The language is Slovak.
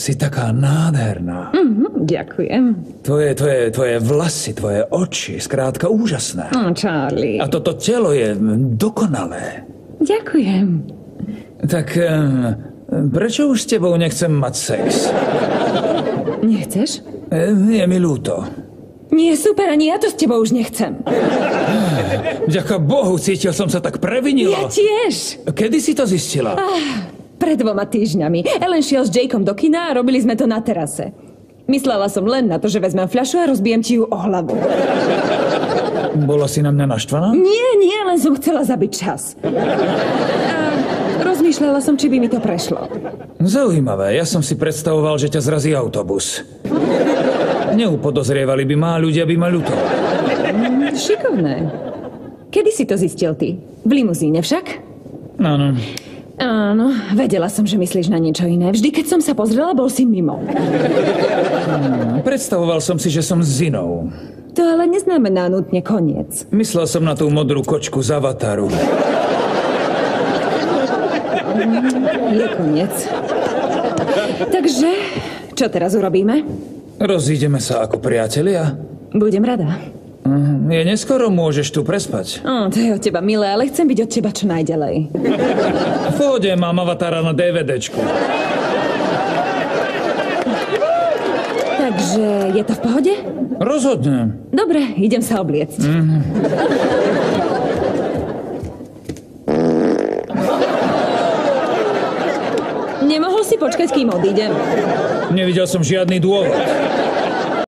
Si taká nádherná. Ďakujem. Tvoje vlasy, tvoje oči, skrátka úžasné. Charlie. A toto telo je dokonalé. Ďakujem. Tak prečo už s tebou nechcem mať sex? Nechceš? Je mi ľúto. Nie, super, ani ja to s tebou už nechcem. Vďaka Bohu, cítil som sa tak previnilo. Ja tiež. Kedy si to zistila? Pred 2 týždňami. Ellen šiel s Jakeom do kina a robili sme to na terase. Myslela som len na to, že vezmem fľašu a rozbijem ti ju o hlavu. Bola si na mňa naštvaná? Nie, len som chcela zabiť čas. A rozmýšľala som, či by mi to prešlo. Zaujímavé, ja som si predstavoval, že ťa zrazí autobus. Neupodozrievali by ma, ľudia by ma ľutovali. Šikovné. Kedy si to zistil ty? V limuzíne však? Áno. Áno, vedela som, že myslíš na niečo iné. Vždy, keď som sa pozrela, bol si mimo. Predstavoval som si, že som s Zinou. To ale neznamená nutne koniec. Myslel som na tú modrú kočku z Avataru. Je koniec. Takže, čo teraz urobíme? Rozídeme sa ako priatelia? Budem rada. Je neskoro, môžeš tu prespať. To je od teba milé, ale chcem byť od teba čo najďalej. V pohode, mám Avatara na DVDčku. Takže je to v pohode? Rozhodne. Dobre, idem sa obliecť. Nemohol si počkať, kým odídem? Nevidel som žiadny dôvod.